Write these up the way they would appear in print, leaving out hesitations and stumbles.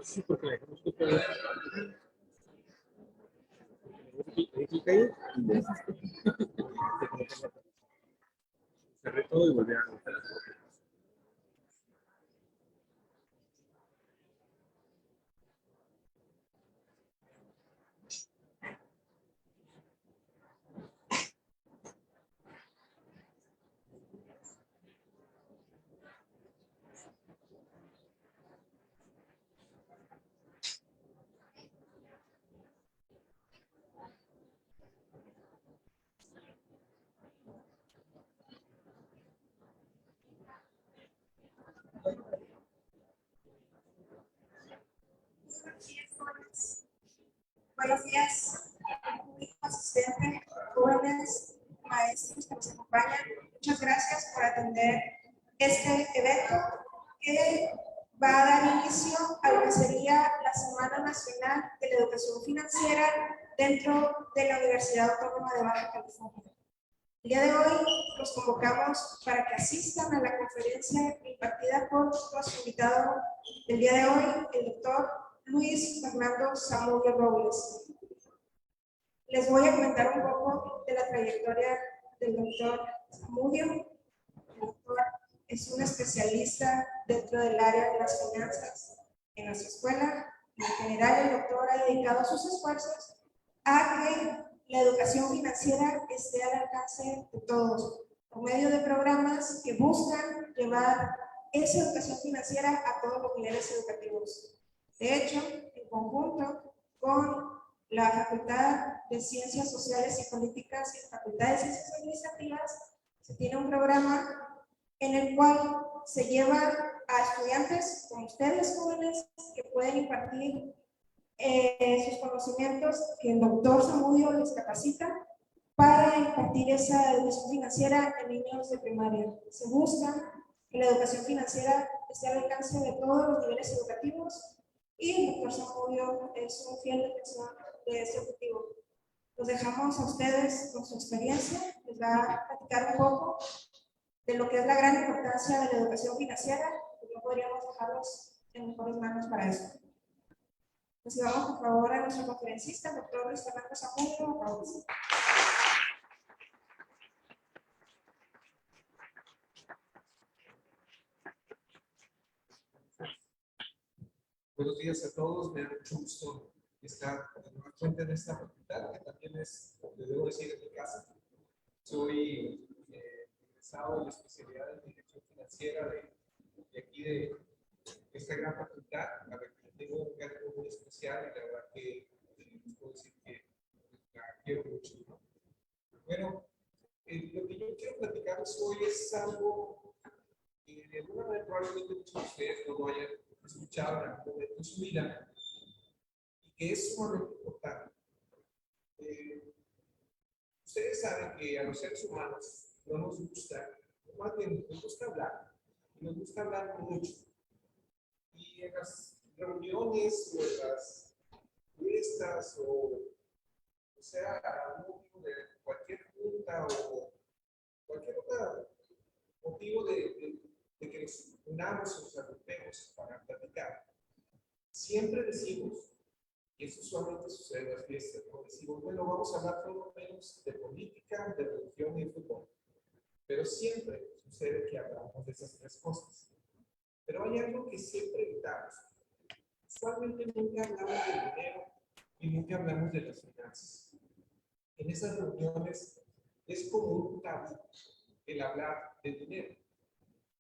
Sí, porque la dejamos que pueda. Ahí clic ahí y ya. Cerré todo y volví a anotar. Buenos días, público asistente, jóvenes, maestros que nos acompañan. Muchas gracias por atender este evento que va a dar inicio a lo que sería la Semana Nacional de la Educación Financiera dentro de la Universidad Autónoma de Baja California. El día de hoy los convocamos para que asistan a la conferencia impartida por nuestro invitado del día de hoy, el doctor Luis Fernando Zamudio Robles. Les voy a comentar un poco de la trayectoria del doctor Zamudio. El doctor es un especialista dentro del área de las finanzas en nuestra escuela. En general, el doctor ha dedicado sus esfuerzos a que la educación financiera esté al alcance de todos, por medio de programas que buscan llevar esa educación financiera a todos los niveles educativos. De hecho, en conjunto con la Facultad de Ciencias Sociales y Políticas y la Facultad de Ciencias Administrativas, se tiene un programa en el cual se lleva a estudiantes como ustedes, jóvenes, que pueden impartir sus conocimientos que el doctor Zamudio les capacita para impartir esa educación financiera en niños de primaria. Se busca que la educación financiera esté al alcance de todos los niveles educativos y el doctor Zamudio es un fiel defensor de este objetivo. Los dejamos a ustedes con su experiencia, les va a platicar un poco de lo que es la gran importancia de la educación financiera, y no podríamos dejarlos en mejores manos para eso. Recibamos por favor a nuestro conferencista, el doctor Luis Fernando Zamudio. Buenos días a todos, me da mucho gusto estar nuevamente en esta facultad, que también es, les debo decir, en mi casa. Soy egresado de la especialidad en Dirección Financiera de aquí de esta gran facultad, a la que tengo un cargo muy especial y la verdad que les puedo decir que la quiero mucho, ¿no? Bueno, lo que yo quiero platicarles hoy es algo que de alguna manera probablemente muchos de ustedes no lo hayan escuchado en algún momento en su vida y que es sumamente importante. Ustedes saben que a los seres humanos no nos gusta, más bien nos gusta hablar, y nos gusta hablar mucho. Y en las reuniones o en las fiestas o sea, a motivo de cualquier junta o cualquier otro motivo de que nos unamos o nos agrupemos para platicar, siempre decimos, y eso solamente sucede en las fiestas, ¿no? Decimos, bueno, vamos a hablar por lo menos de política, de religión y de fútbol. Pero siempre sucede que hablamos de esas tres cosas. Pero hay algo que siempre evitamos. Usualmente nunca hablamos del dinero y nunca hablamos de las finanzas. En esas reuniones es como un tabú el hablar del dinero.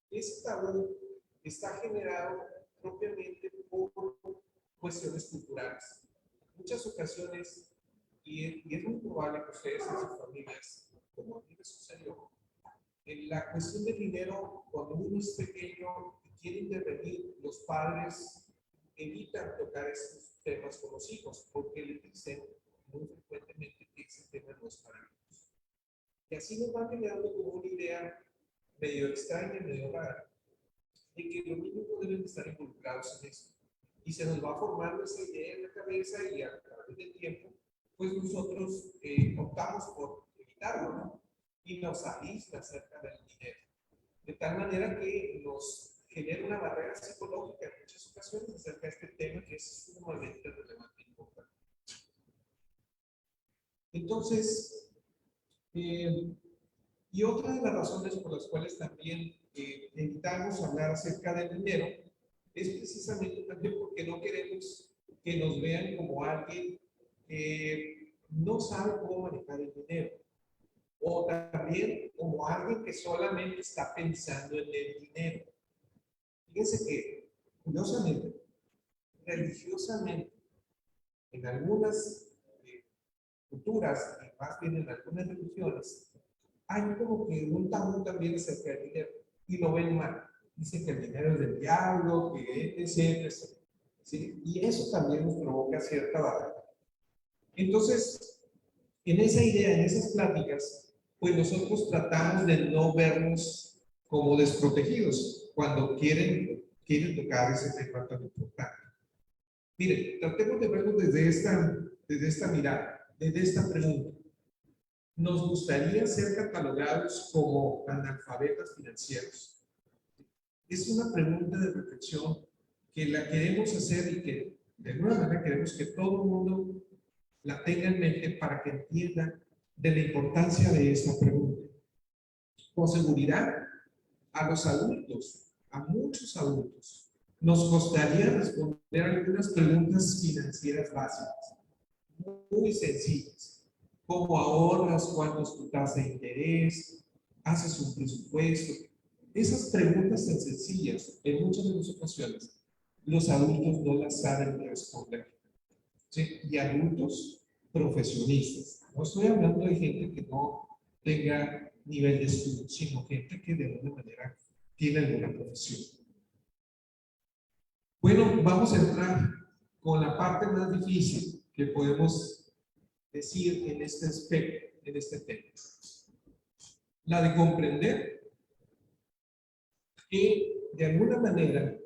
Ese tabú está generado propiamente por cuestiones culturales. En muchas ocasiones, y es muy probable que ustedes en sus familias, como a mí me sucedió, en la cuestión del dinero, cuando uno es pequeño y quiere intervenir, los padres evitan tocar esos temas con los hijos porque le dicen muy frecuentemente que ese tema no es para ellos. Y así nos van generando como una idea medio extraña, medio rara, de que los niños no deben estar involucrados en eso. Y se nos va formando esa idea en la cabeza y a través del tiempo, pues nosotros optamos por evitarlo, ¿no? Y nos aísla acerca del dinero. De tal manera que nos genera una barrera psicológica en muchas ocasiones acerca de este tema que es sumamente relevante e importante. Entonces, y otra de las razones por las cuales también evitamos hablar acerca del dinero es precisamente también porque no queremos que nos vean como alguien que no sabe cómo manejar el dinero, o también como alguien que solamente está pensando en el dinero. Fíjense que, curiosamente, religiosamente, en algunas culturas, y más bien en algunas religiones, hay como que un tabú también acerca del dinero y lo ven mal. Dicen que el dinero es del diablo, que etc. ¿Sí? Y eso también nos provoca cierta barrera. Entonces, en esa idea, en esas pláticas, pues nosotros tratamos de no vernos como desprotegidos cuando quieren tocar ese tema tan importante. Miren, tratemos de verlo desde esta mirada, desde esta pregunta. ¿Nos gustaría ser catalogados como analfabetas financieros? Es una pregunta de reflexión que la queremos hacer y que de alguna manera queremos que todo el mundo la tenga en mente para que entienda de la importancia de esta pregunta. Con seguridad, a los adultos, a muchos adultos, nos costaría responder algunas preguntas financieras básicas, muy sencillas. ¿Cómo ahorras? ¿Cuánto es tu tasa de interés? ¿Haces un presupuesto? Esas preguntas tan sencillas, en muchas de las ocasiones, los adultos no las saben responder. ¿Sí? Y adultos profesionistas. No estoy hablando de gente que no tenga nivel de estudio, sino gente que de alguna manera tiene alguna profesión. Bueno, vamos a entrar con la parte más difícil que podemos decir en este aspecto, en este tema. La de comprender que de alguna manera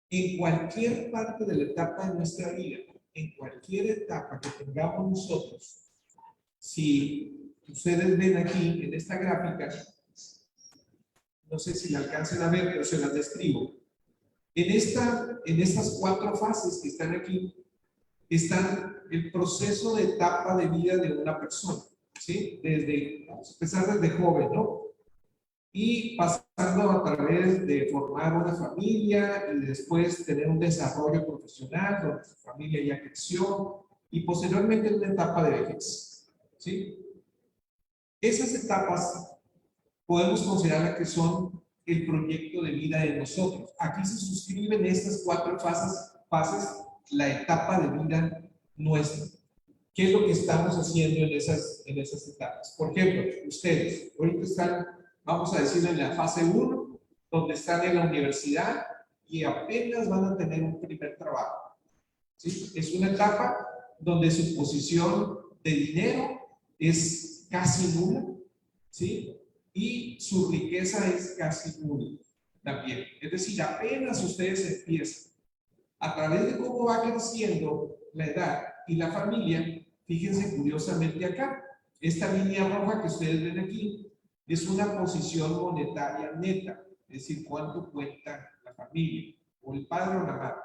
en cualquier parte de la etapa de nuestra vida, en cualquier etapa que tengamos nosotros, si ustedes ven aquí en esta gráfica, no sé si la alcancen a ver, pero se las describo. En estas 4 fases que están aquí, está el proceso de etapa de vida de una persona, ¿sí? Vamos a empezar desde joven, ¿no? Y pasando a través de formar una familia y después tener un desarrollo profesional donde su familia ya creció y posteriormente una etapa de vejez, ¿sí? Esas etapas podemos considerar que son el proyecto de vida de nosotros. Aquí se suscriben estas 4 fases, la etapa de vida nuestra. ¿Qué es lo que estamos haciendo en esas etapas? Por ejemplo, ustedes ahorita están, vamos a decirlo, en la fase 1, donde están en la universidad y apenas van a tener un primer trabajo. ¿Sí? Es una etapa donde su posición de dinero es casi nula, ¿sí? Y su riqueza es casi nula también. Es decir, apenas ustedes empiezan. A través de cómo va creciendo la edad y la familia, fíjense curiosamente acá, esta línea roja que ustedes ven aquí es una posición monetaria neta, es decir, cuánto cuenta la familia, o el padre o la madre.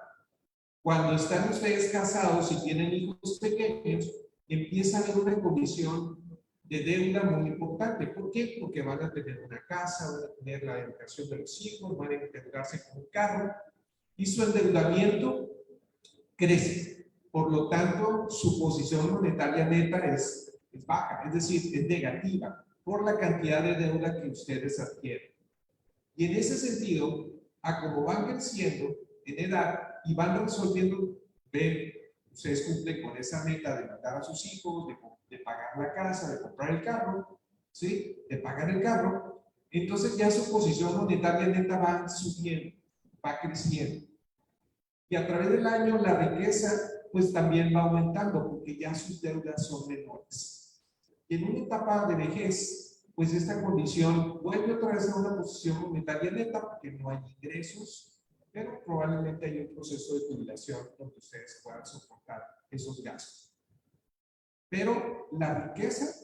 Cuando están ustedes casados y tienen hijos pequeños, empieza a haber una condición de deuda muy importante. ¿Por qué? Porque van a tener una casa, van a tener la educación de los hijos, van a endeudarse con un carro, y su endeudamiento crece. Por lo tanto, su posición monetaria neta es baja, es decir, es negativa por la cantidad de deuda que ustedes adquieren. Y en ese sentido, a como van creciendo en edad y van resolviendo, ven, ustedes cumplen con esa meta de mandar a sus hijos, de pagar la casa, de comprar el carro, ¿sí? De pagar el carro, entonces ya su posición monetaria neta va subiendo, va creciendo. Y a través del año la riqueza pues también va aumentando porque ya sus deudas son menores. Y en una etapa de vejez, pues esta condición vuelve otra vez a una posición monetaria neta porque no hay ingresos, pero probablemente hay un proceso de jubilación donde ustedes puedan soportar esos gastos. Pero la riqueza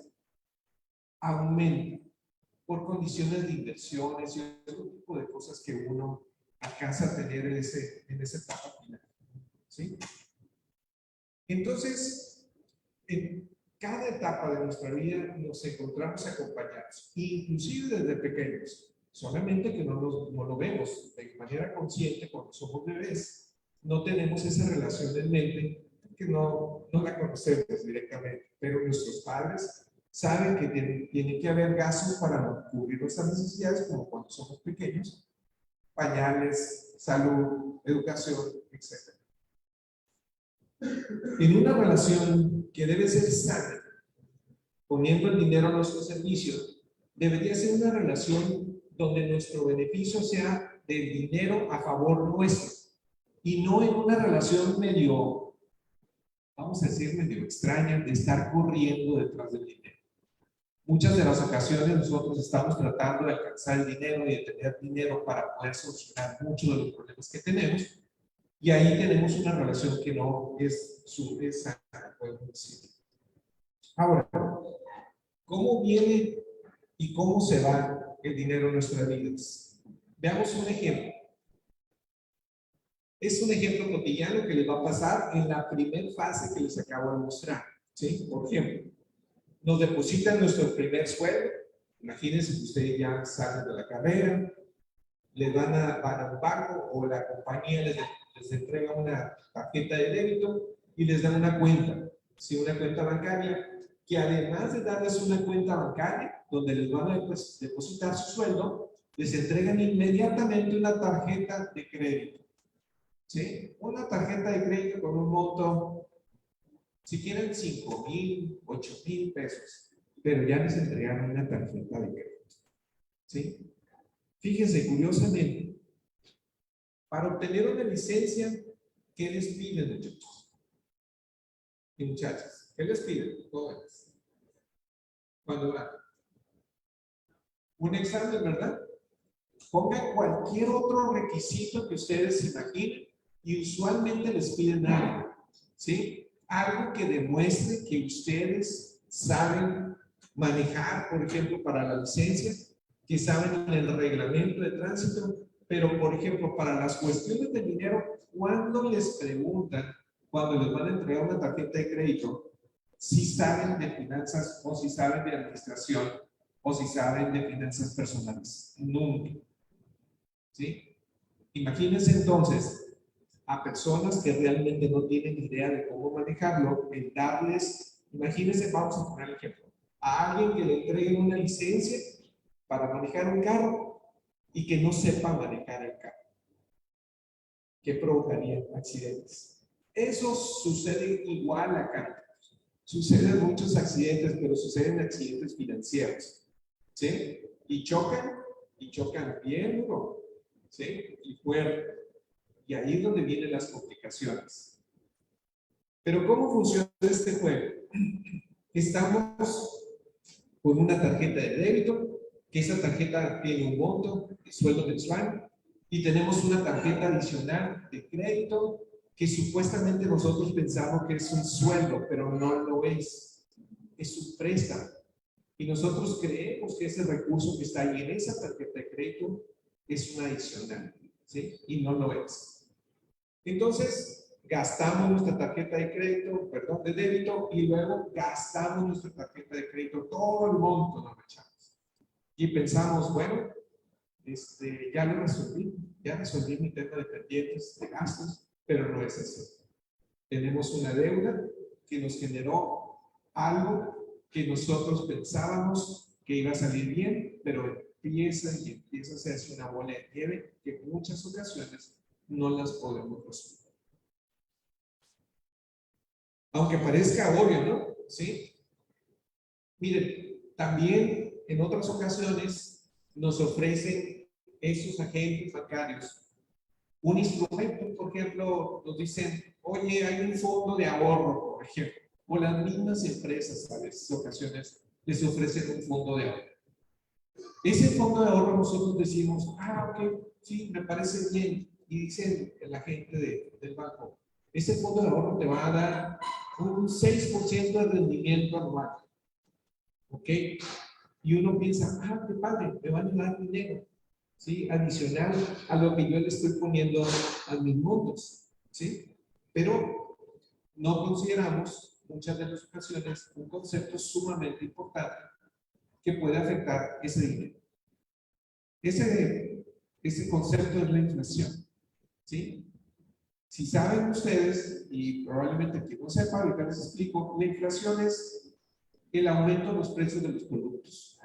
aumenta por condiciones de inversiones y otro tipo de cosas que uno alcanza a tener en esa etapa final. ¿Sí? Entonces, en cada etapa de nuestra vida nos encontramos acompañados, inclusive desde pequeños, solamente que no lo vemos de manera consciente cuando somos bebés. No tenemos esa relación en mente que no la conocemos directamente, pero nuestros padres saben que tiene que haber gastos para cubrir nuestras necesidades, como cuando somos pequeños, pañales, salud, educación, etc. En una relación que debe ser sana, poniendo el dinero a nuestro servicio, debería ser una relación donde nuestro beneficio sea del dinero a favor nuestro y no en una relación medio, vamos a decir, medio extraña de estar corriendo detrás del dinero. Muchas de las ocasiones nosotros estamos tratando de alcanzar el dinero y de tener dinero para poder solucionar muchos de los problemas que tenemos, y ahí tenemos una relación que no es sana, podemos decir. Ahora, ¿cómo viene y cómo se va el dinero en nuestras vidas? Veamos un ejemplo. Es un ejemplo cotidiano que les va a pasar en la primera fase que les acabo de mostrar. ¿Sí? Por ejemplo, nos depositan nuestro primer sueldo. Imagínense que ustedes ya salen de la carrera, les van a un banco o la compañía les entrega una tarjeta de débito y les dan una cuenta, ¿sí? Una cuenta bancaria, que además de darles una cuenta bancaria donde les van a depositar su sueldo, les entregan inmediatamente una tarjeta de crédito. ¿Sí? Una tarjeta de crédito con un monto, si quieren, 5,000, 8,000 pesos, pero ya les entregaron una tarjeta de crédito. ¿Sí? Fíjense, curiosamente, para obtener una licencia, ¿qué les piden, muchachos? Y muchachas, ¿qué les piden? Jóvenes. Cuando van. Un examen, ¿verdad? Pongan cualquier otro requisito que ustedes se imaginen y usualmente les piden algo, ¿sí? Algo que demuestre que ustedes saben manejar, por ejemplo, para la licencia, que saben el reglamento de tránsito, pero, por ejemplo, para las cuestiones de dinero, cuando les preguntan, cuando les van a entregar una tarjeta de crédito, si saben de finanzas o si saben de administración o si saben de finanzas personales. Nunca. ¿Sí? Imagínense entonces a personas que realmente no tienen idea de cómo manejarlo, el darles, imagínense, vamos a poner el ejemplo, a alguien que le entreguen una licencia para manejar un carro y que no sepa manejar el carro. ¿Qué provocaría? Accidentes. Eso sucede igual acá. Suceden muchos accidentes, pero suceden accidentes financieros. ¿Sí? Y chocan bien duro. ¿Sí? Y fuerte. Y ahí es donde vienen las complicaciones. Pero ¿cómo funciona este juego? Estamos con una tarjeta de débito, que esa tarjeta tiene un monto de sueldo mensual, y tenemos una tarjeta adicional de crédito que supuestamente nosotros pensamos que es un sueldo, pero no lo es. Es un préstamo. Y nosotros creemos que ese recurso que está ahí en esa tarjeta de crédito es una adicional, ¿sí? Y no lo es. Entonces, gastamos nuestra tarjeta de crédito, perdón, de débito, y luego gastamos nuestra tarjeta de crédito, todo el monto nos lo echamos. Y pensamos, bueno, ya lo resolví, ya resolví mi tema de pendientes, de gastos, pero no es así. Tenemos una deuda que nos generó algo que nosotros pensábamos que iba a salir bien, pero empieza a hacerse una bola de nieve que en muchas ocasiones no las podemos resolver. Aunque parezca obvio, ¿no? ¿Sí? Miren, también en otras ocasiones nos ofrecen esos agentes bancarios un instrumento. Por ejemplo, nos dicen, oye, hay un fondo de ahorro, por ejemplo, o las mismas empresas a veces ocasiones les ofrecen un fondo de ahorro. Ese fondo de ahorro nosotros decimos, ok, sí, me parece bien. Y dice el agente del banco, ese fondo de ahorro te va a dar un 6% de rendimiento anual. ¿Ok? Y uno piensa, qué padre, me van a dar dinero. ¿sí? Adicional a lo que yo le estoy poniendo a mis montos, ¿sí? Pero no consideramos muchas de las ocasiones un concepto sumamente importante que puede afectar ese dinero. Ese concepto es la inflación, ¿sí? Si saben ustedes, y probablemente quien no sepa, ahorita les explico, la inflación es el aumento de los precios de los productos.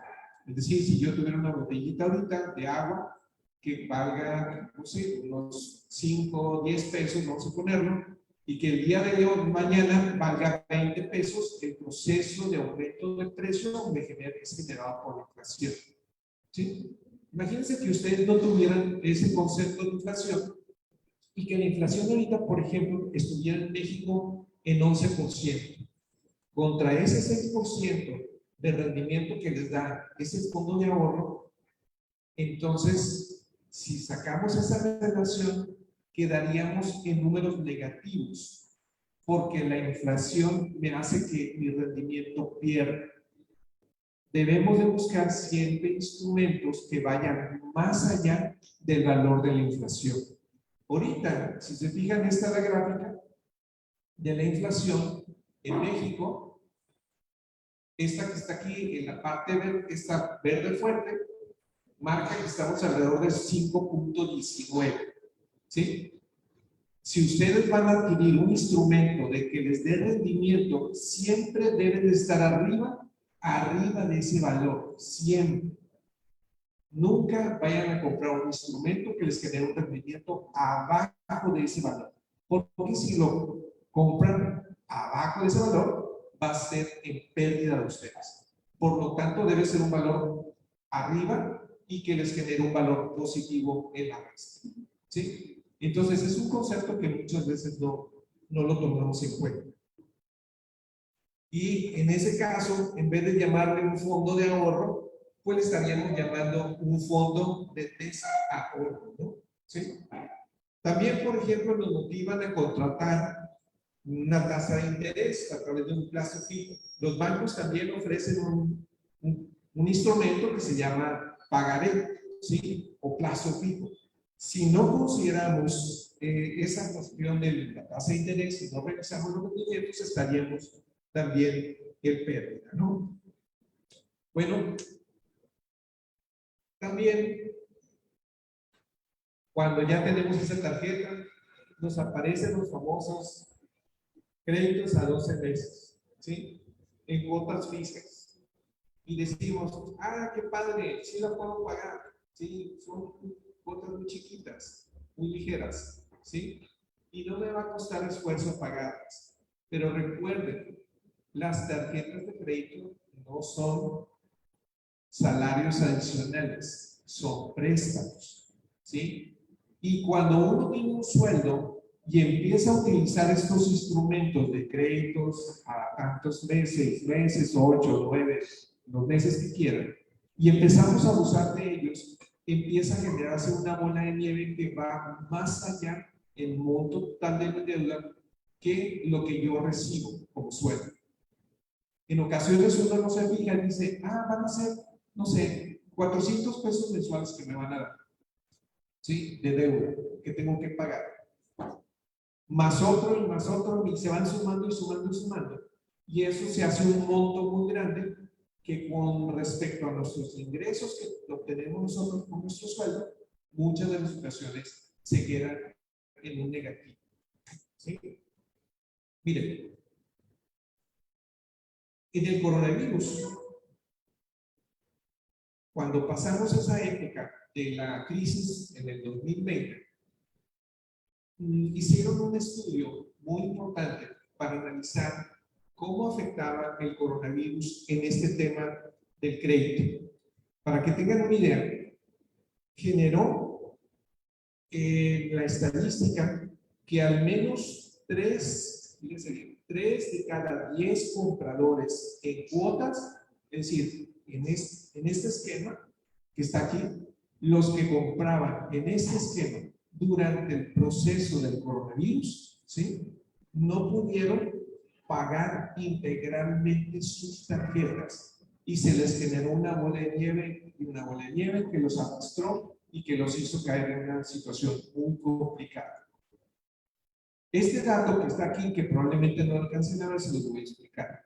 Es decir, si yo tuviera una botellita ahorita de agua que valga, no sé, unos 5 o 10 pesos, vamos a ponerlo, y que el día de hoy, mañana, valga 20 pesos, el proceso de aumento del precio es generado por la inflación. ¿Sí? Imagínense que ustedes no tuvieran ese concepto de inflación y que la inflación ahorita, por ejemplo, estuviera en México en 11%. Contra ese 6% de rendimiento que les da ese fondo de ahorro, entonces, si sacamos esa relación, quedaríamos en números negativos, porque la inflación me hace que mi rendimiento pierda. Debemos de buscar siempre instrumentos que vayan más allá del valor de la inflación. Ahorita, si se fijan, esta es la gráfica de la inflación en México. Esta que está aquí en la parte verde, esta verde fuerte, marca que estamos alrededor de 5.19. ¿Sí? Si ustedes van a adquirir un instrumento de que les dé rendimiento, siempre deben de estar arriba de ese valor, siempre. Nunca vayan a comprar un instrumento que les genere un rendimiento abajo de ese valor. Porque si lo compran abajo de ese valor, va a ser en pérdida de ustedes. Por lo tanto, debe ser un valor arriba y que les genere un valor positivo en la resta. ¿Sí? Entonces, es un concepto que muchas veces no lo tomamos en cuenta. Y en ese caso, en vez de llamarle un fondo de ahorro, pues le estaríamos llamando un fondo de desahorro, ¿no? ¿Sí? También, por ejemplo, nos motivan a contratar una tasa de interés a través de un plazo fijo. Los bancos también ofrecen un instrumento que se llama pagaré, ¿sí? O plazo fijo. Si no consideramos esa cuestión de la tasa de interés y no revisamos los rendimientos, estaríamos también en pérdida, ¿no? Bueno, también cuando ya tenemos esa tarjeta, nos aparecen los famosos créditos a 12 meses, ¿sí? En cuotas fijas. Y decimos, ah, qué padre, sí la puedo pagar, sí, son cuotas muy chiquitas, muy ligeras, ¿sí? Y no me va a costar esfuerzo pagarlas. Pero recuerden, las tarjetas de crédito no son salarios adicionales, son préstamos, ¿sí? Y cuando uno tiene un sueldo y empieza a utilizar estos instrumentos de créditos a tantos meses, 6 meses, 8, 9, los meses que quieran, y empezamos a abusar de ellos, empieza a generarse una bola de nieve que va más allá el monto total de mi deuda que lo que yo recibo como sueldo. En ocasiones uno no se fija y dice, ah, van a ser, no sé, 400 pesos mensuales que me van a dar, ¿sí? De deuda, que tengo que pagar. Más otro, y se van sumando y sumando y sumando. Y eso se hace un monto muy grande que con respecto a nuestros ingresos que obtenemos nosotros con nuestro sueldo, muchas de las ocasiones se quedan en un negativo. ¿Sí? Miren, en el coronavirus, cuando pasamos esa época de la crisis en el 2020, hicieron un estudio muy importante para analizar cómo afectaba el coronavirus en este tema del crédito. Para que tengan una idea, generó la estadística que al menos 3 de cada 10 compradores en cuotas, es decir, en este esquema que está aquí, los que compraban en este esquema durante el proceso del coronavirus, ¿sí? No pudieron pagar integralmente sus tarjetas y se les generó una bola de nieve y una bola de nieve que los arrastró y que los hizo caer en una situación muy complicada. Este dato que está aquí, que probablemente no alcancen a ver, se los voy a explicar.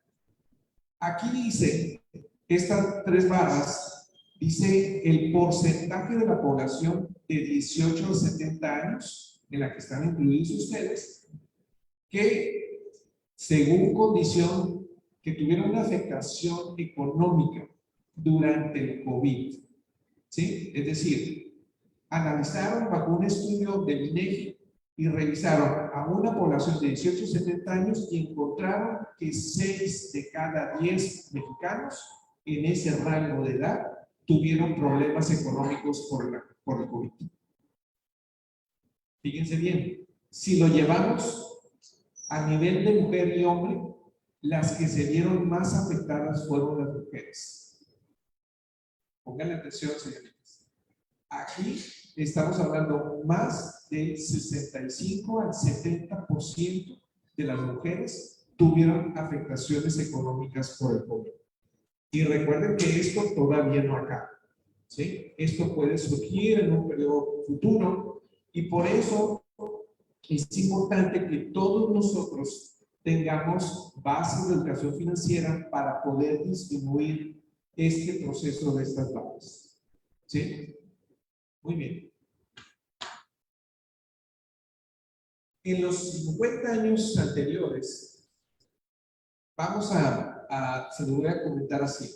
Aquí dice, estas 3 barras, dice el porcentaje de la población de 18 a 70 años, en la que están incluidos ustedes, que según condición, que tuvieron una afectación económica durante el COVID. ¿Sí? Es decir, analizaron bajo un estudio del INEGI y revisaron a una población de 18 a 70 años y encontraron que 6 de cada 10 mexicanos en ese rango de edad tuvieron problemas económicos por el COVID. Fíjense bien, si lo llevamos a nivel de mujer y hombre, las que se vieron más afectadas fueron las mujeres. Pónganle atención, señoritas. Aquí estamos hablando más del 65 al 70% de las mujeres tuvieron afectaciones económicas por el COVID. Y recuerden que esto todavía no acaba, ¿sí? Esto puede surgir en un periodo futuro y por eso es importante que todos nosotros tengamos bases de educación financiera para poder disminuir este proceso de estas bases. ¿Sí? Muy bien. En los 50 años anteriores, se lo voy a comentar así.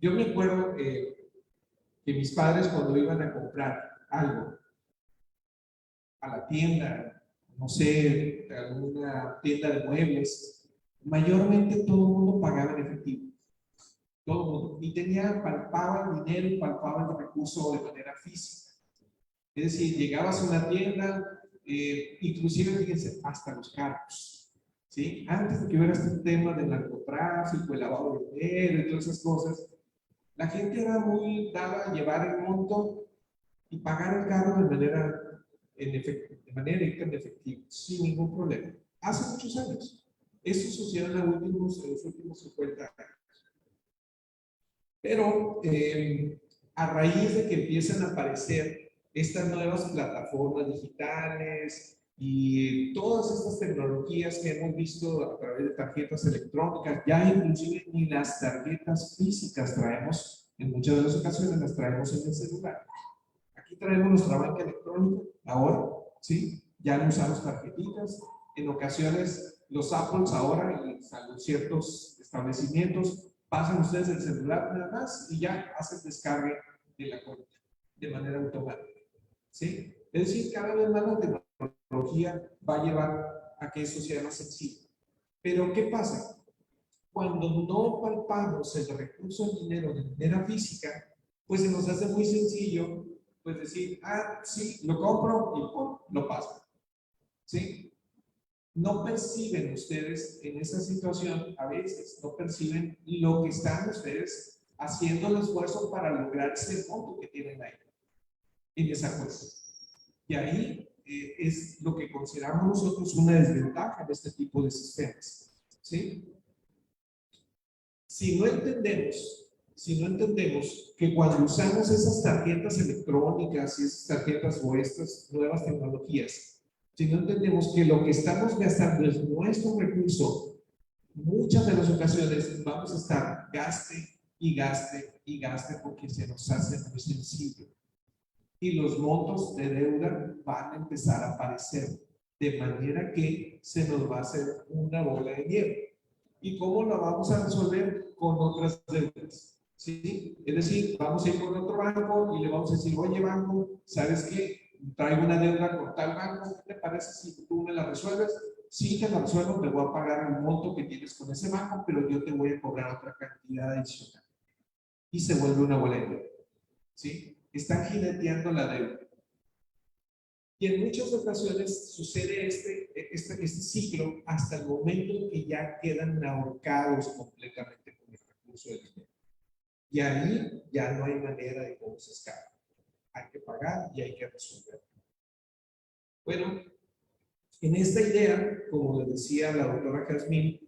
Yo me acuerdo que mis padres cuando iban a comprar algo a la tienda, no sé, alguna tienda de muebles, mayormente todo el mundo pagaba en efectivo. Todo el mundo. Y palpaba el dinero y palpaba el recurso de manera física. Es decir, llegabas a una tienda, inclusive, fíjense, hasta los carros. ¿Sí? Antes de que hubiera este tema del narcotráfico, el lavado de dinero y todas esas cosas, la gente era muy dada a llevar el monto y pagar el carro de manera en efectivo, sin ningún problema. Hace muchos años. Eso sucedió en los últimos 50 años. Pero a raíz de que empiezan a aparecer estas nuevas plataformas digitales y todas estas tecnologías que hemos visto a través de tarjetas electrónicas, ya inclusive ni las tarjetas físicas traemos, en muchas de las ocasiones las traemos en el celular. Aquí traemos nuestra banca electrónica, ahora, ¿sí? Ya no usamos tarjetitas. En ocasiones, los Apples ahora, en ciertos establecimientos, pasan ustedes el celular nada más y ya hacen descargue de la cuenta de manera automática. ¿Sí? Es decir, cada vez más la tecnología va a llevar a que eso sea más sencillo. Pero, ¿qué pasa? Cuando no palpamos el recurso del dinero de manera física, pues se nos hace muy sencillo pues decir, sí, lo compro y ¡pum!, lo paso. ¿Sí? No perciben ustedes en esa situación, a veces no perciben lo que están ustedes haciendo el esfuerzo para lograr ese monto que tienen ahí, en esa cuenta. Y ahí es lo que consideramos nosotros una desventaja de este tipo de sistemas. ¿Sí? Si no entendemos que cuando usamos esas tarjetas electrónicas y esas tarjetas o estas nuevas tecnologías, si no entendemos que lo que estamos gastando es nuestro recurso, muchas de las ocasiones vamos a estar gaste y gaste y gaste porque se nos hace muy sencillo. Y los montos de deuda van a empezar a aparecer, de manera que se nos va a hacer una bola de nieve. ¿Y cómo lo vamos a resolver? Con otras deudas. ¿Sí? Es decir, vamos a ir con otro banco y le vamos a decir, oye banco, ¿sabes qué? Traigo una deuda con tal banco, ¿qué te parece si tú me la resuelves? Sí, te la resuelvo, te voy a pagar el monto que tienes con ese banco, pero yo te voy a cobrar otra cantidad adicional. Y se vuelve una bola de nieve. ¿Sí? Están jineteando la deuda. Y en muchas ocasiones sucede este ciclo hasta el momento en que ya quedan ahorcados completamente con el recurso del dinero. Y ahí ya no hay manera de cómo se escapa. Hay que pagar y hay que resolver. Bueno, en esta idea, como les decía la doctora Jazmín,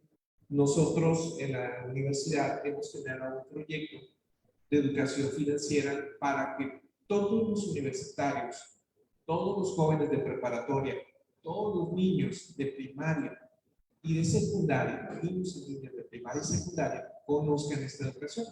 nosotros en la universidad hemos generado un proyecto de educación financiera para que todos los universitarios, todos los jóvenes de preparatoria, todos los niños de primaria y de secundaria, niños y niñas de primaria y secundaria, conozcan esta educación.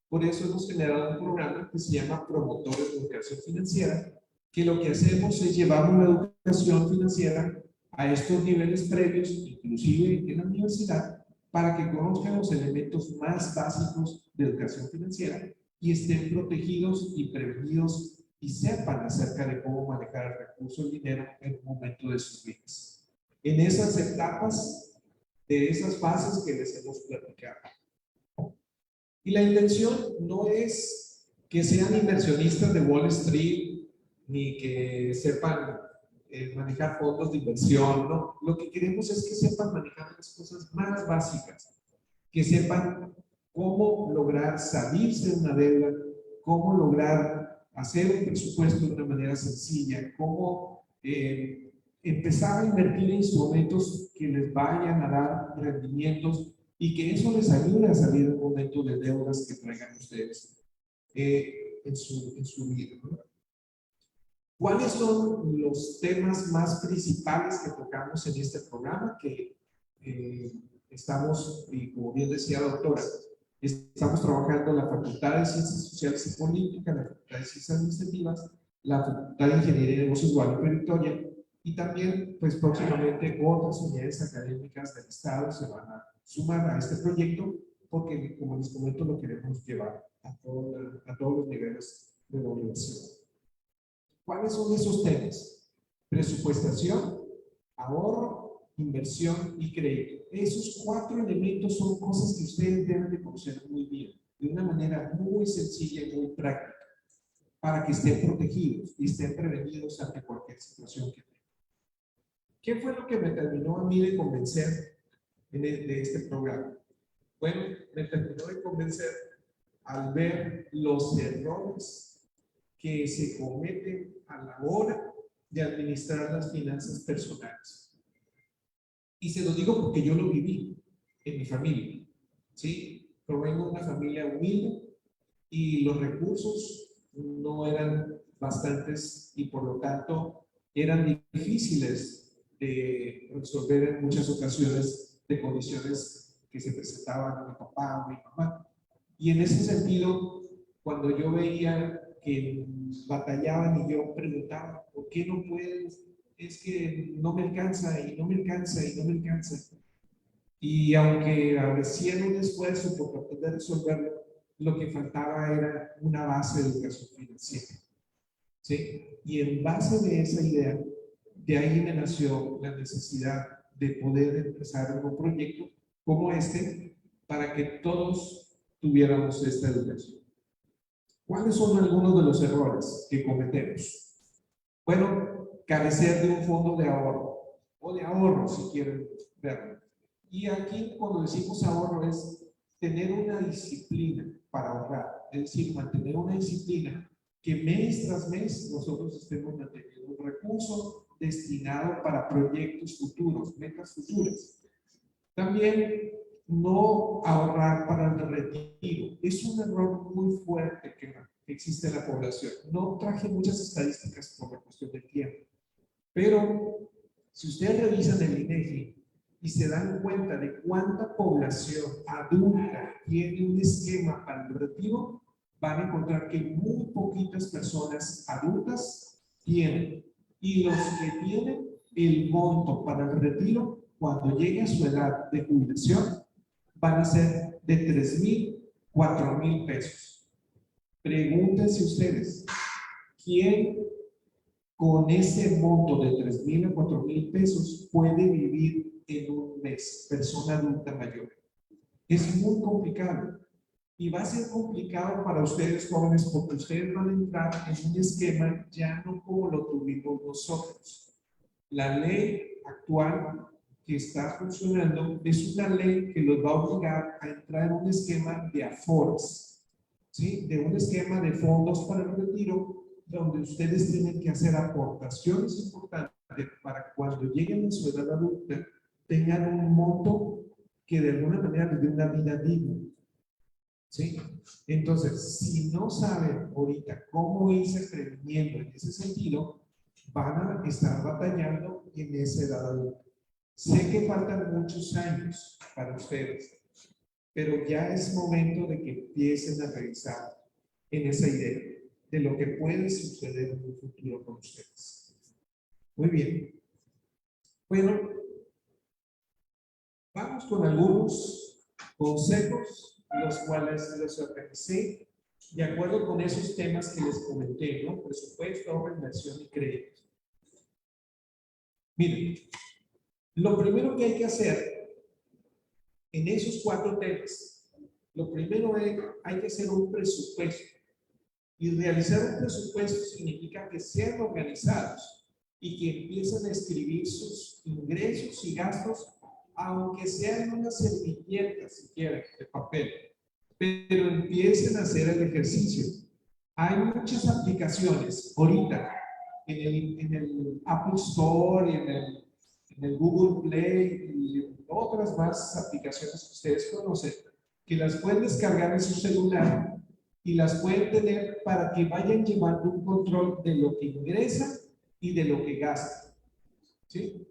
Por eso hemos generado un programa que se llama Promotores de Educación Financiera, que lo que hacemos es llevar una educación financiera a estos niveles previos, inclusive en la universidad, para que conozcan los elementos más básicos de educación financiera y estén protegidos y prevenidos y sepan acerca de cómo manejar el recurso, el dinero en un momento de sus vidas. En esas etapas, de esas fases que les hemos platicado. Y la intención no es que sean inversionistas de Wall Street, ni que sepan manejar fondos de inversión, ¿no? Lo que queremos es que sepan manejar las cosas más básicas, que sepan cómo lograr salirse de una deuda, cómo lograr hacer un presupuesto de una manera sencilla, cómo empezar a invertir en instrumentos que les vayan a dar rendimientos y que eso les ayude a salir de un momento de deudas que traigan ustedes en su vida, ¿no? ¿Cuáles son los temas más principales que tocamos en este programa? Que estamos, y como bien decía la doctora, estamos trabajando en la Facultad de Ciencias Sociales y Políticas, la Facultad de Ciencias Administrativas, la Facultad de Ingeniería y Negocios Guadalupe Victoria, y también, pues próximamente, otras unidades académicas del Estado se van a sumar a este proyecto, porque, como les comento, lo queremos llevar a todos los niveles de la universidad. ¿Cuáles son esos temas? Presupuestación, ahorro, inversión y crédito. Esos 4 elementos son cosas que ustedes deben de conocer muy bien, de una manera muy sencilla y muy práctica, para que estén protegidos y estén prevenidos ante cualquier situación que tengan. ¿Qué fue lo que me terminó a mí de convencer de este programa? Bueno, me terminó de convencer al ver los errores que se cometen a la hora de administrar las finanzas personales. Y se lo digo porque yo lo viví en mi familia, ¿sí? Provengo de una familia humilde y los recursos no eran bastantes y por lo tanto eran difíciles de resolver en muchas ocasiones de condiciones que se presentaban a mi papá o mi mamá. Y en ese sentido, cuando yo veía que batallaban y yo preguntaba, ¿por qué no puedes? Es que no me alcanza y no me alcanza y no me alcanza. Y aunque hacían un esfuerzo por tratar de resolverlo, lo que faltaba era una base de educación financiera, ¿sí? Y en base de esa idea, de ahí me nació la necesidad de poder empezar un proyecto como este para que todos tuviéramos esta educación. ¿Cuáles son algunos de los errores que cometemos? Bueno, carecer de un fondo de ahorro, o de ahorro si quieren verlo. Y aquí cuando decimos ahorro es tener una disciplina para ahorrar, es decir, mantener una disciplina que mes tras mes nosotros estemos manteniendo un recurso destinado para proyectos futuros, metas futuras. También no ahorrar para el retiro. Es un error muy fuerte que existe en la población. No traje muchas estadísticas por la cuestión del tiempo, pero si ustedes revisan el INEGI y se dan cuenta de cuánta población adulta tiene un esquema para el retiro, van a encontrar que muy poquitas personas adultas tienen. Y los que tienen el monto para el retiro, cuando llegue a su edad de jubilación, van a ser de 3,000, 4,000 pesos. Pregúntense ustedes, ¿quién con ese monto de 3,000 a 4,000 pesos puede vivir en un mes, persona adulta mayor? Es muy complicado. Y va a ser complicado para ustedes, jóvenes, porque ustedes van a entrar en un esquema ya no como lo tuvimos nosotros. La ley actual que está funcionando es una ley que los va a obligar a entrar en un esquema de afores, ¿sí? De un esquema de fondos para el retiro, donde ustedes tienen que hacer aportaciones importantes para cuando lleguen a su edad adulta tengan un monto que de alguna manera les dé una vida digna, ¿sí? Entonces, si no saben ahorita cómo irse previniendo en ese sentido, van a estar batallando en esa edad adulta. Sé que faltan muchos años para ustedes, pero ya es momento de que empiecen a revisar en esa idea de lo que puede suceder en un futuro con ustedes. Muy bien. Bueno, vamos con algunos consejos, los cuales los organicé de acuerdo con esos temas que les comenté, ¿no? Presupuesto, ahorro, inversión y crédito. Miren, lo primero que hay que hacer en esos 4 temas, lo primero es, hay que hacer un presupuesto. Y realizar un presupuesto significa que sean organizados y que empiecen a escribir sus ingresos y gastos, aunque sean en una servilleta, si quieren, de papel, pero empiecen a hacer el ejercicio. Hay muchas aplicaciones ahorita en el Apple Store y en el Google Play y otras más aplicaciones que ustedes conocen, que las pueden descargar en su celular y las pueden tener para que vayan llevando un control de lo que ingresan y de lo que gastan. ¿Sí?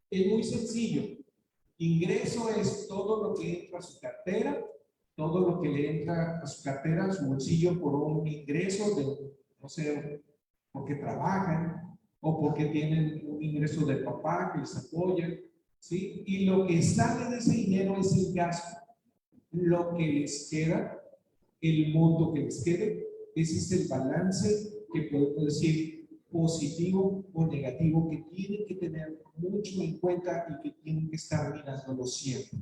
Es muy sencillo. Ingreso es todo lo que entra a su cartera, todo lo que le entra a su cartera, a su bolsillo por un ingreso de, no sé, porque trabajan o porque tienen un ingreso de papá que les apoya, ¿sí? Y lo que sale de ese dinero es el gasto. Lo que les queda, el monto que les quede, ese es el balance que podemos decir positivo o negativo que tienen que tener mucho en cuenta y que tienen que estar mirándolo siempre.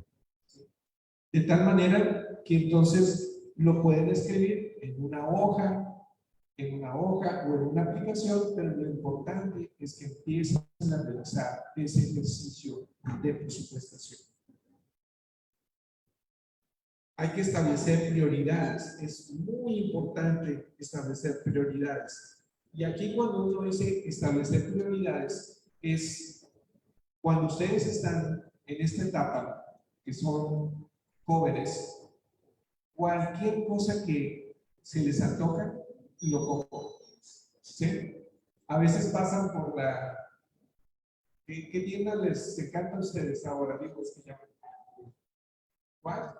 De tal manera que entonces lo pueden escribir en una hoja o en una aplicación, pero lo importante es que empiecen a realizar ese ejercicio de presupuestación. Hay que establecer prioridades. Es muy importante establecer prioridades. Y aquí cuando uno dice establecer prioridades, es cuando ustedes están en esta etapa, que son jóvenes, cualquier cosa que se les antoja, lo compran. ¿Sí? A veces pasan por la... ¿Qué tienda les encanta a ustedes ahora? Amigos, que llaman. ¿Cuál?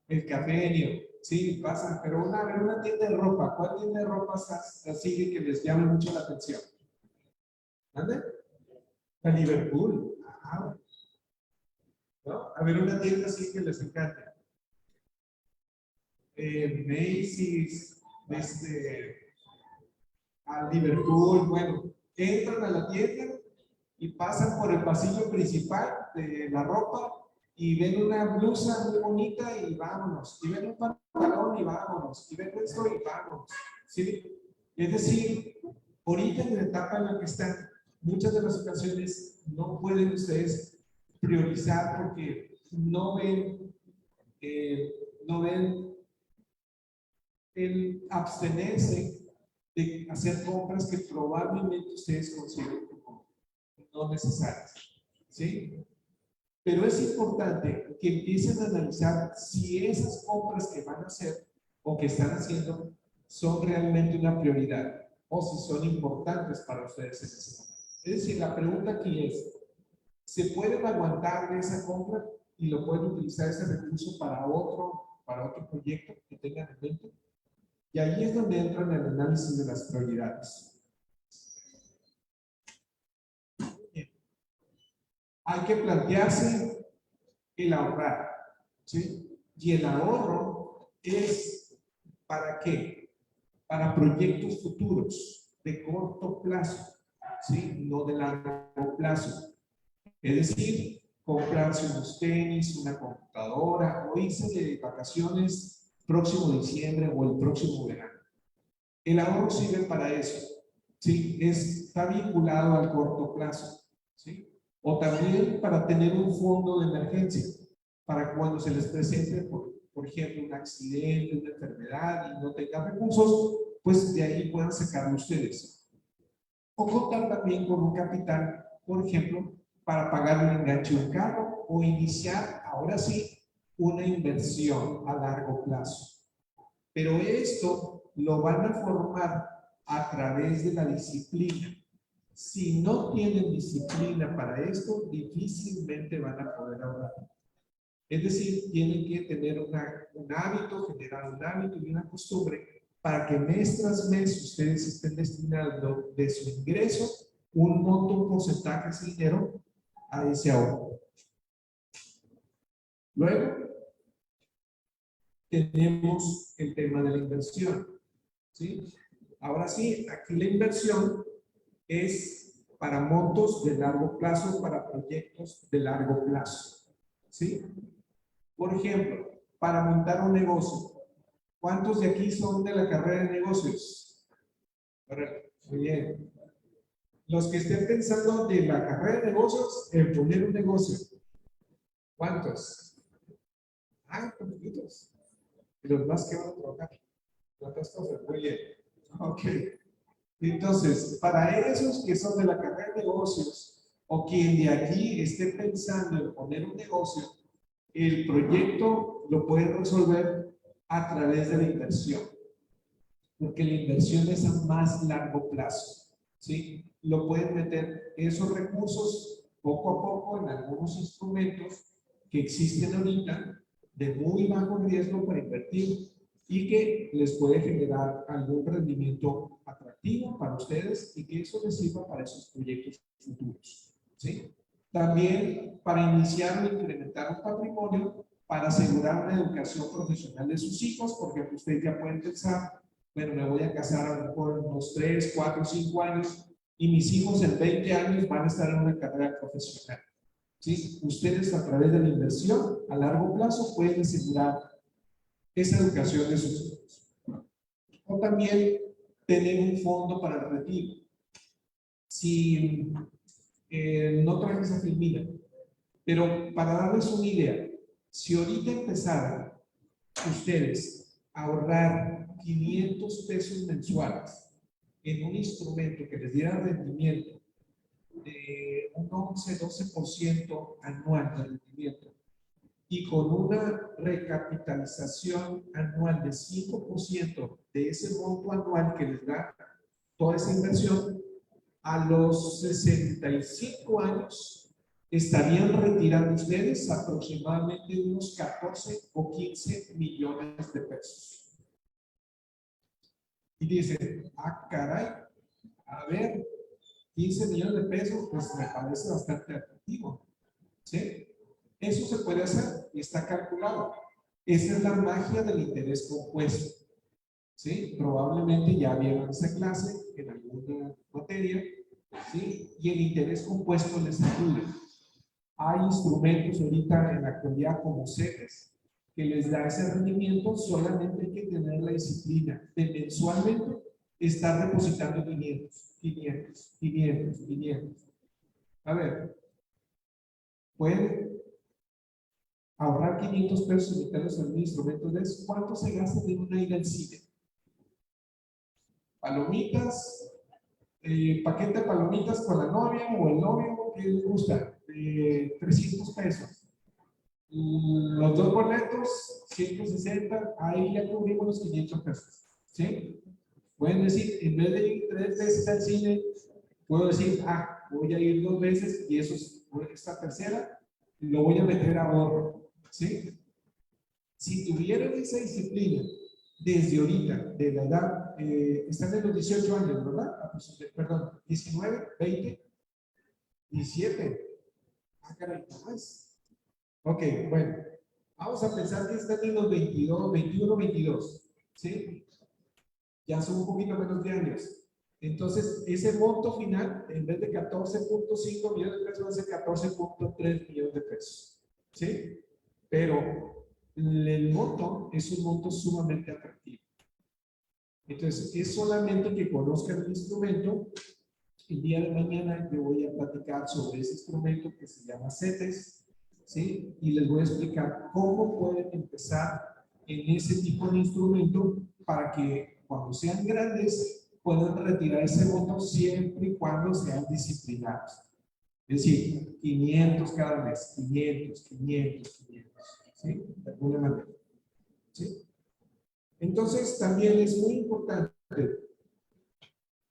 El Cafenio, sí, pasan, pero una tienda de ropa, ¿cuál tienda de ropa sigue que les llame mucho la atención? ¿Dónde? A Liverpool. Ah, ¿no? A ver, una tienda así que les encante. Macy's, a Liverpool, bueno, entran a la tienda y pasan por el pasillo principal de la ropa y ven una blusa muy bonita y vámonos, y ven un pantalón y vámonos, y ven esto y vámonos, ¿sí? Es decir, ahorita en la etapa en la que están, muchas de las ocasiones no pueden ustedes priorizar porque no ven el abstenerse de hacer compras que probablemente ustedes consideren como no necesarias, ¿sí? Pero es importante que empiecen a analizar si esas compras que van a hacer o que están haciendo son realmente una prioridad o si son importantes para ustedes en ese momento. Es decir, la pregunta aquí es, ¿se pueden aguantar de esa compra y lo pueden utilizar ese recurso para otro proyecto que tengan en mente? Y ahí es donde entra en el análisis de las prioridades. Bien. Hay que plantearse el ahorrar, ¿sí? Y el ahorro es ¿para qué? Para proyectos futuros de corto plazo, ¿sí? No de largo plazo. Es decir, comprarse unos tenis, una computadora o irse de vacaciones próximo diciembre o el próximo verano. El ahorro sirve para eso, ¿sí? Está vinculado al corto plazo, ¿sí? O también para tener un fondo de emergencia, para cuando se les presente, por ejemplo, un accidente, una enfermedad y no tengan recursos, pues de ahí puedan sacarlo ustedes. O contar también con un capital, por ejemplo, para pagar un enganche de un carro o iniciar, ahora sí, una inversión a largo plazo. Pero esto lo van a formar a través de la disciplina. Si no tienen disciplina para esto, difícilmente van a poder ahorrar. Es decir, tienen que tener un hábito, generar un hábito y una costumbre para que mes tras mes ustedes estén destinando de su ingreso un monto, un porcentaje de ese dinero a ese ahorro. Luego, tenemos el tema de la inversión. ¿Sí? Ahora sí, aquí la inversión es para montos de largo plazo, para proyectos de largo plazo. ¿Sí? Por ejemplo, para montar un negocio. ¿Cuántos de aquí son de la carrera de negocios? Correcto. Muy bien. Los que estén pensando de la carrera de negocios en poner un negocio. ¿Cuántos? Ah, poquitos. Y los más que van a trabajar. ¿Cuántas cosas? Muy bien. Ok. Entonces, para esos que son de la carrera de negocios o quien de aquí esté pensando en poner un negocio, el proyecto lo pueden resolver a través de la inversión, porque la inversión es a más largo plazo, ¿sí? Lo pueden meter esos recursos poco a poco en algunos instrumentos que existen ahorita de muy bajo riesgo para invertir y que les puede generar algún rendimiento atractivo para ustedes y que eso les sirva para esos proyectos futuros, ¿sí? También para iniciar o incrementar un patrimonio para asegurar una educación profesional de sus hijos, porque ustedes ya pueden pensar, bueno, me voy a casar a lo mejor en unos 3, 4, 5 años y mis hijos en 20 años van a estar en una carrera profesional. ¿Sí? Ustedes a través de la inversión a largo plazo pueden asegurar esa educación de sus hijos. O también tener un fondo para el retiro. Si no traje esa filmina, pero para darles una idea, si ahorita empezaran ustedes a ahorrar 500 pesos mensuales en un instrumento que les diera rendimiento de un 11-12% anual de rendimiento y con una recapitalización anual de 5% de ese monto anual que les da toda esa inversión, a los 65 años estarían retirando ustedes aproximadamente unos 14 o 15 millones de pesos. Y dicen, ah, caray, a ver, 15 millones de pesos, pues me parece bastante atractivo. ¿Sí? Eso se puede hacer y está calculado. Esa es la magia del interés compuesto. ¿Sí? Probablemente ya vieron esa clase en alguna materia. ¿Sí? Y el interés compuesto les ayuda. Hay instrumentos ahorita en la actualidad como CETES que les da ese rendimiento, solamente hay que tener la disciplina de mensualmente estar depositando 500, 500, 500, 500. A ver, pueden ahorrar 500 pesos y meterlos en un instrumento de eso. ¿Cuánto se gasta en una ida al cine? Palomitas, paquete de palomitas con la novia o el novio, ¿qué les gusta? 300 pesos. Los dos boletos, 160, ahí ya cubrimos los 500 pesos. ¿Sí? Pueden decir, en vez de ir 3 veces al cine, puedo decir, ah, voy a ir 2 veces y eso es esta tercera, lo voy a meter a ahorro. ¿Sí? Si tuvieran esa disciplina desde ahorita, de la edad, están en los 18 años, ¿verdad? Perdón, 19, 20, 17. Ah, caray, más. Ok, bueno, vamos a pensar que están en los 22, 21, 22, ¿sí? Ya son un poquito menos de años. Entonces, ese monto final, en vez de 14.5 millones de pesos, va a ser 14.3 millones de pesos, ¿sí? Pero el monto es un monto sumamente atractivo. Entonces, es solamente que conozcan el instrumento. El día de mañana yo voy a platicar sobre ese instrumento que se llama CETES, ¿sí? Y les voy a explicar cómo pueden empezar en ese tipo de instrumento para que cuando sean grandes puedan retirar ese monto siempre y cuando sean disciplinados. Es decir, 500 cada mes, 500, 500, 500, ¿sí? De alguna manera, ¿sí? Entonces, también es muy importante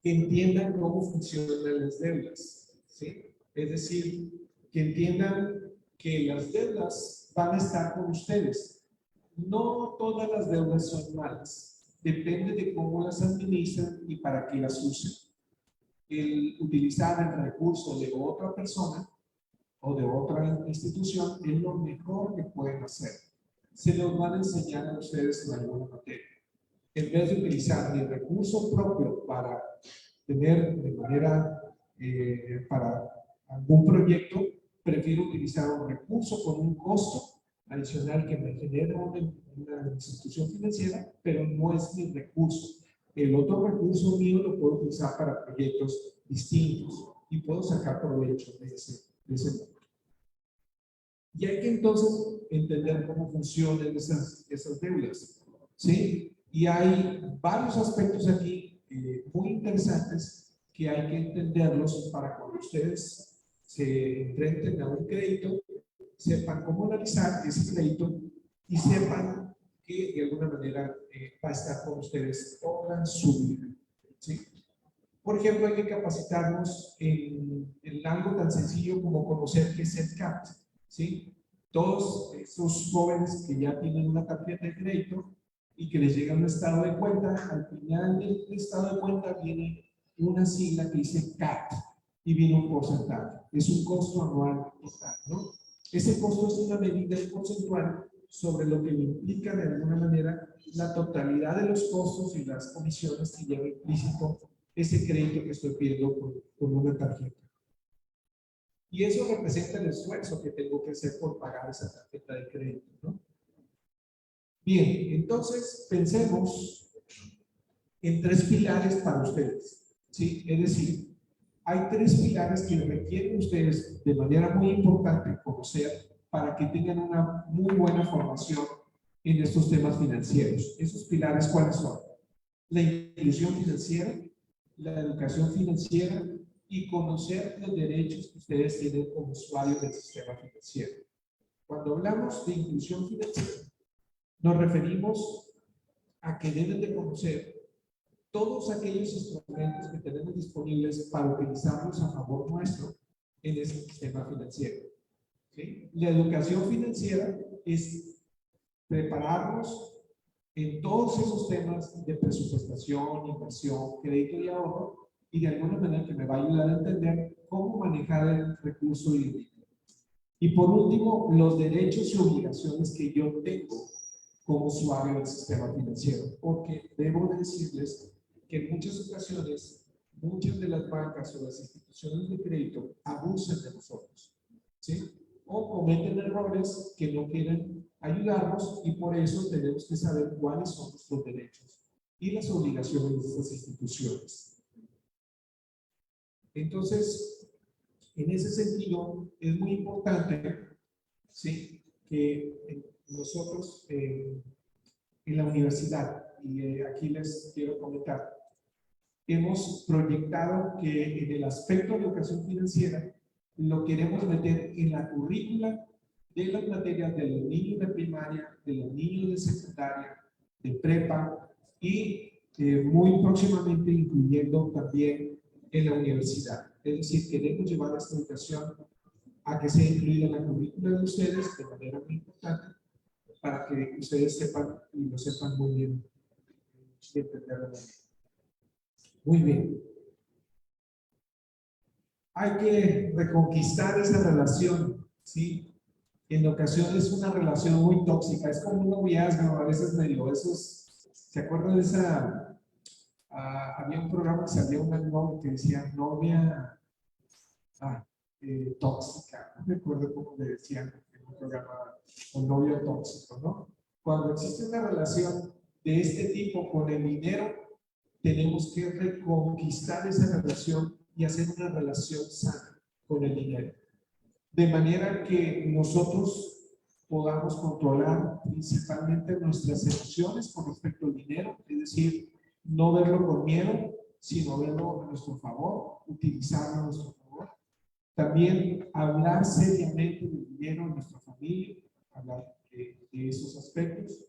que entiendan cómo funcionan las deudas, ¿sí? Es decir, que entiendan que las deudas van a estar con ustedes. No todas las deudas son malas. Depende de cómo las administran y para qué las usen. El utilizar el recurso de otra persona o de otra institución es lo mejor que pueden hacer. Se los van a enseñar a ustedes en alguna materia. En vez de utilizar mi recurso propio para tener de manera, para algún proyecto, prefiero utilizar un recurso con un costo adicional que me genera una institución financiera, pero no es mi recurso. El otro recurso mío lo puedo utilizar para proyectos distintos y puedo sacar provecho de ese monto. Y hay que entonces entender cómo funcionan esas deudas, ¿sí? Y hay varios aspectos aquí muy interesantes que hay que entenderlos para cuando ustedes se enfrenten a un crédito, sepan cómo analizar ese crédito y sepan que de alguna manera va a estar con ustedes toda su vida, ¿sí? Por ejemplo, hay que capacitarnos en algo tan sencillo como conocer qué es el CAT, ¿sí? Todos esos jóvenes que ya tienen una tarjeta de crédito y que les llega un estado de cuenta, al final del estado de cuenta viene una sigla que dice CAT y viene un porcentaje. Es un costo anual total, ¿no? Ese costo es una medida porcentual sobre lo que implica de alguna manera la totalidad de los costos y las comisiones que lleva implícito ese crédito que estoy pidiendo con una tarjeta. Y eso representa el esfuerzo que tengo que hacer por pagar esa tarjeta de crédito, ¿no? Bien, entonces pensemos en 3 pilares para ustedes, ¿sí? Es decir, hay 3 pilares que requieren ustedes de manera muy importante conocer para que tengan una muy buena formación en estos temas financieros. ¿Esos pilares cuáles son? La inclusión financiera, la educación financiera y conocer los derechos que ustedes tienen como usuarios del sistema financiero. Cuando hablamos de inclusión financiera, nos referimos a que deben de conocer todos aquellos instrumentos que tenemos disponibles para utilizarlos a favor nuestro en ese sistema financiero, ¿sí? La educación financiera es prepararnos en todos esos temas de presupuestación, inversión, crédito y ahorro, y de alguna manera que me va a ayudar a entender cómo manejar el recurso y el dinero. Y por último, los derechos y obligaciones que yo tengo como usuario del sistema financiero, porque debo decirles que en muchas ocasiones, muchas de las bancas o las instituciones de crédito abusan de nosotros, ¿sí? O cometen errores que no quieren ayudarnos y por eso tenemos que saber cuáles son nuestros derechos y las obligaciones de estas instituciones. Entonces, en ese sentido, es muy importante, ¿sí?, que nosotros en la universidad, y aquí les quiero comentar, hemos proyectado que en el aspecto de educación financiera lo queremos meter en la currícula de las materias de los niños de primaria, de los niños de secundaria, de prepa y muy próximamente incluyendo también en la universidad. Es decir, queremos llevar esta educación a que sea incluida en la currícula de ustedes de manera muy importante para que ustedes sepan y lo sepan muy bien y entenderlo muy bien. Hay que reconquistar esa relación, ¿sí? En ocasiones es una relación muy tóxica, es como un noviazgo, a veces medio esos, ¿se acuerdan de esa? Había un programa que salía una novia que decía novia tóxica, no recuerdo cómo le decían en un programa, o novio tóxico, ¿no? Cuando existe una relación de este tipo con el dinero, tenemos que reconquistar esa relación y hacer una relación sana con el dinero. De manera que nosotros podamos controlar principalmente nuestras emociones con respecto al dinero, es decir, no verlo con miedo, sino verlo a nuestro favor, utilizarlo a nuestro favor. También hablar seriamente del dinero en nuestra familia, hablar de esos aspectos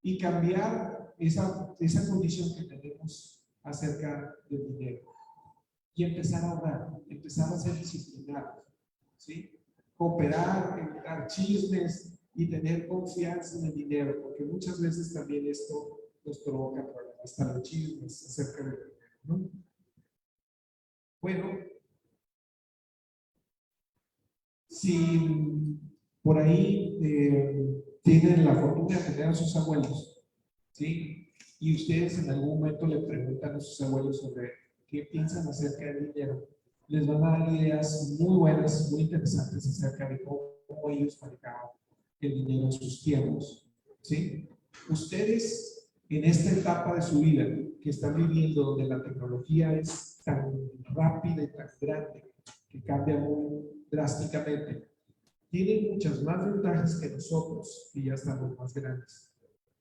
y cambiar esa condición que tenemos acerca del dinero y empezar a ahorrar, empezar a ser disciplinados, ¿sí? Cooperar, evitar chismes y tener confianza en el dinero, porque muchas veces también esto nos provoca problemas, hasta los chismes acerca del dinero, ¿no? Bueno, si por ahí tienen la fortuna de tener a sus abuelos, ¿sí? Y ustedes en algún momento le preguntan a sus abuelos sobre qué piensan acerca del dinero, les van a dar ideas muy buenas, muy interesantes acerca de cómo ellos manejaban el dinero en sus tiempos, ¿sí? Ustedes en esta etapa de su vida que están viviendo, donde la tecnología es tan rápida y tan grande, que cambia muy drásticamente, tienen muchas más ventajas que nosotros, que ya estamos más grandes.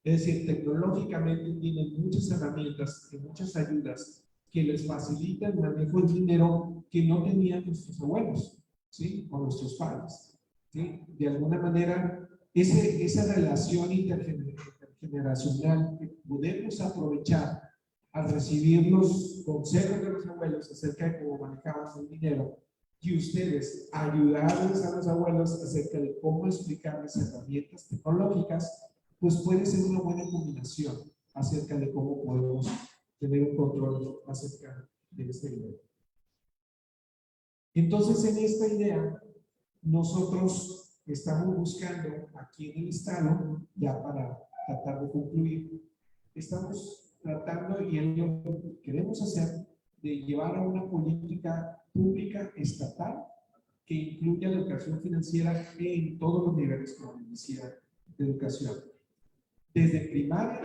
Es decir, tecnológicamente tienen muchas herramientas y muchas ayudas que les facilitan el manejo del dinero que no tenían nuestros abuelos, ¿sí? O nuestros padres, ¿sí? De alguna manera, esa relación intergeneracional que podemos aprovechar al recibir los consejos de los abuelos acerca de cómo manejaban el dinero, y ustedes ayudarles a los abuelos acerca de cómo explicarles herramientas tecnológicas, pues puede ser una buena combinación acerca de cómo podemos tener un control acerca de este dinero. Entonces, en esta idea, nosotros estamos buscando aquí en el Estado, ya para tratar de concluir, estamos tratando, y es lo que queremos hacer, de llevar a una política pública estatal que incluya la educación financiera en todos los niveles, como les decía, de educación. Desde primaria,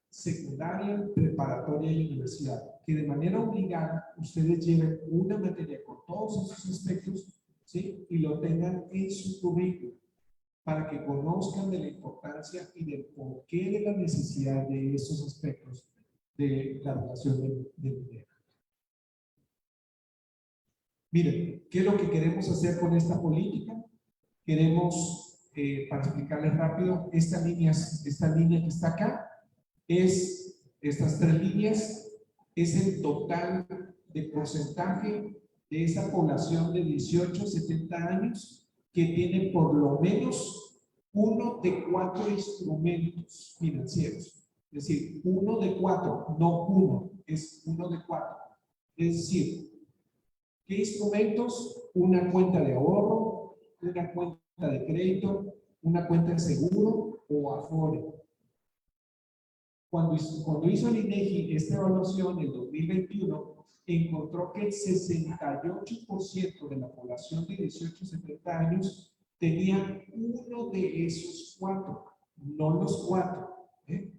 secundaria, preparatoria y universidad, que de manera obligada ustedes lleven una materia con todos esos aspectos, ¿sí? Y lo tengan en su currículum, para que conozcan de la importancia y del porqué de la necesidad de esos aspectos de la relación del dinero. Miren, ¿qué es lo que queremos hacer con esta política? Queremos, para explicarles rápido, esta línea que está acá, estas tres líneas, es el total de porcentaje de esa población de 18 a 70 años que tiene por lo menos uno de 4 instrumentos financieros. Es decir, uno de 4, no uno, es uno de 4. Es decir, ¿qué instrumentos? Una cuenta de ahorro, una cuenta de crédito, una cuenta de seguro o Afore. Cuando hizo el INEGI esta evaluación en 2021, encontró que el 68% de la población de 18 a 70 años tenía uno de esos 4, no los 4,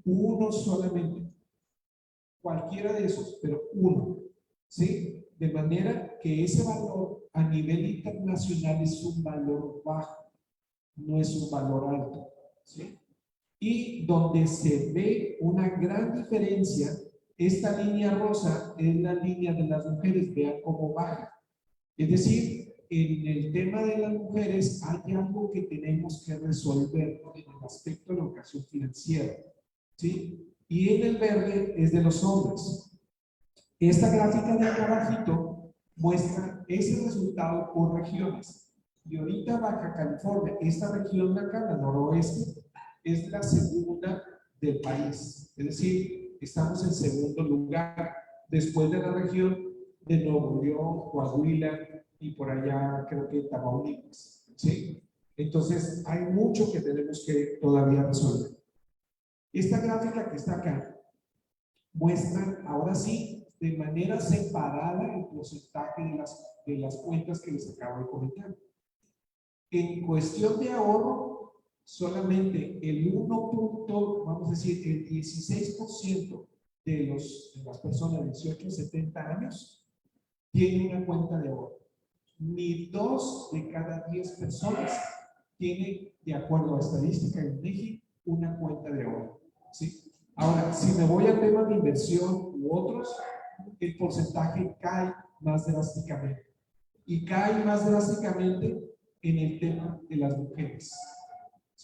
uno solamente. Cualquiera de esos, pero uno, ¿sí? De manera que ese valor a nivel internacional es un valor bajo, no es un valor alto, ¿sí? Y donde se ve una gran diferencia, esta línea rosa es la línea de las mujeres, vean cómo baja. Es decir, en el tema de las mujeres hay algo que tenemos que resolver en el aspecto de la educación financiera, ¿sí? Y en el verde es de los hombres. Esta gráfica de acá abajito muestra ese resultado por regiones. Y ahorita Baja California, esta región de acá, la noroeste, es la segunda del país. Es decir, estamos en segundo lugar después de la región de Nuevo León, Coahuila y por allá creo que Tamaulipas, ¿sí? Entonces hay mucho que tenemos que todavía resolver. Esta gráfica que está acá muestra ahora sí de manera separada el porcentaje de las cuentas que les acabo de comentar. En cuestión de ahorro, solamente el 1, vamos a decir, el 16% de las personas de 18 a 70 años tienen una cuenta de ahorro. Ni 2 de cada 10 personas tienen, de acuerdo a estadística de INEGI, una cuenta de ahorro, ¿sí? Ahora, si me voy al tema de inversión u otros, el porcentaje cae más drásticamente. Y cae más drásticamente en el tema de las mujeres,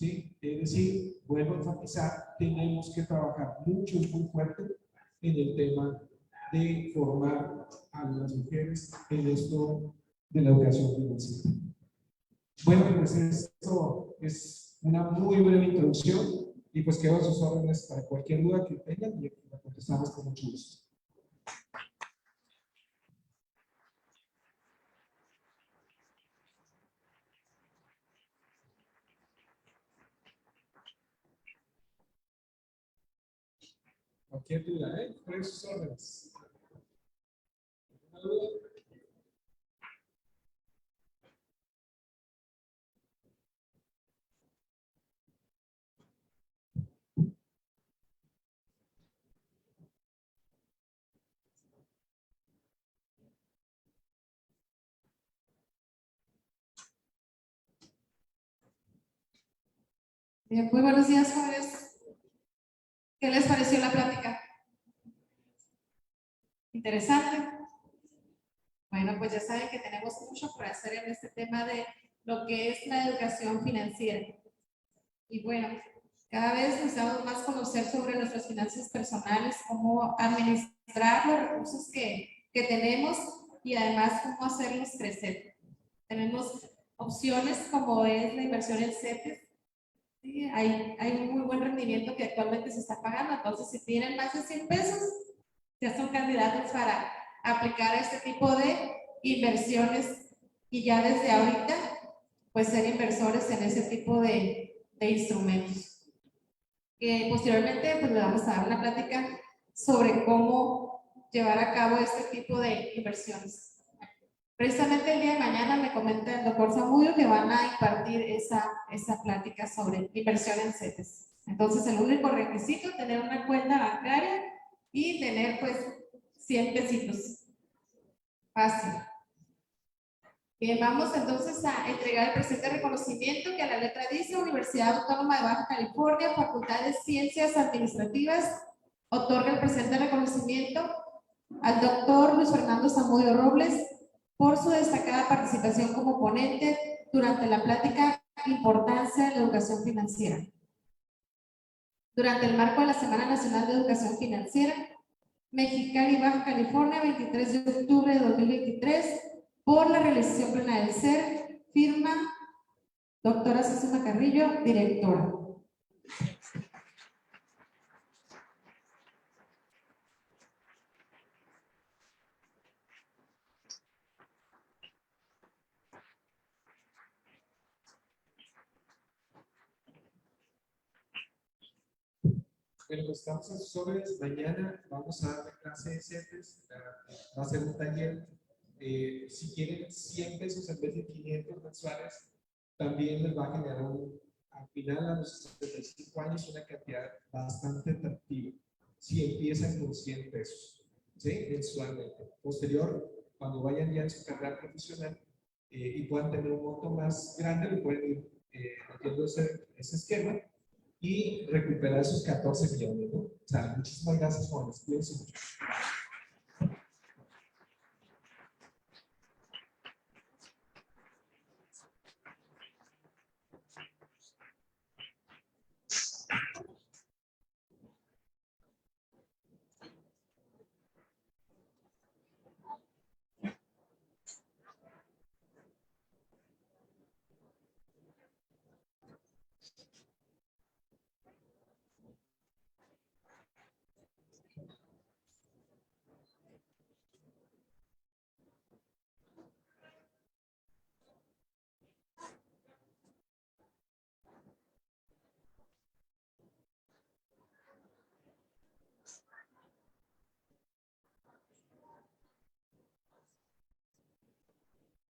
¿sí? Es decir, vuelvo a enfatizar, tenemos que trabajar mucho y muy fuerte en el tema de formar a las mujeres en esto de la educación financiera. Bueno, pues esto es una muy breve introducción y pues quedo a sus órdenes para cualquier duda que tengan y la contestamos con mucho gusto. Cualquier duda, estoy a sus órdenes. ¿Alguna duda? Bien, muy buenos días, jóvenes. ¿Qué les pareció la plática? ¿Interesante? Bueno, pues ya saben que tenemos mucho por hacer en este tema de lo que es la educación financiera. Y bueno, cada vez necesitamos más conocer sobre nuestras finanzas personales, cómo administrar los recursos que tenemos y además cómo hacerlos crecer. Tenemos opciones como es la inversión en CETES. Sí, hay un muy buen rendimiento que actualmente se está pagando, entonces si tienen más de 100 pesos, ya son candidatos para aplicar este tipo de inversiones y ya desde ahorita, pues ser inversores en ese tipo de instrumentos. Posteriormente, pues le vamos a dar una plática sobre cómo llevar a cabo este tipo de inversiones. Precisamente el día de mañana me comenta el doctor Zamudio que van a impartir esa plática sobre inversión en CETES. Entonces, el único requisito es tener una cuenta bancaria y tener, pues, 100 pesitos. Fácil. Bien, vamos entonces a entregar el presente reconocimiento que a la letra dice Universidad Autónoma de Baja California, Facultad de Ciencias Administrativas, otorga el presente reconocimiento al doctor Luis Fernando Zamudio Robles por su destacada participación como ponente durante la plática Importancia de la Educación Financiera. Durante el marco de la Semana Nacional de Educación Financiera, Mexicali, Baja California, 23 de octubre de 2023, por la realización plena del SER, firma doctora Susana Carrillo, directora. Bueno, pues estamos a sus órdenes. Mañana vamos a dar la clase de CETES. Va a ser un taller. Si quieren 100 pesos en vez de 500 mensuales, también les va a generar al final, a los 75 años, una cantidad bastante atractiva. Si empiezan con 100 pesos, ¿sí? Mensualmente. Posterior, cuando vayan ya en su carrera profesional y puedan tener un monto más grande, le pueden ir metiendo ese esquema y recuperar esos 14 millones, ¿no? O sea, muchísimas gracias, jóvenes. Cuídense mucho.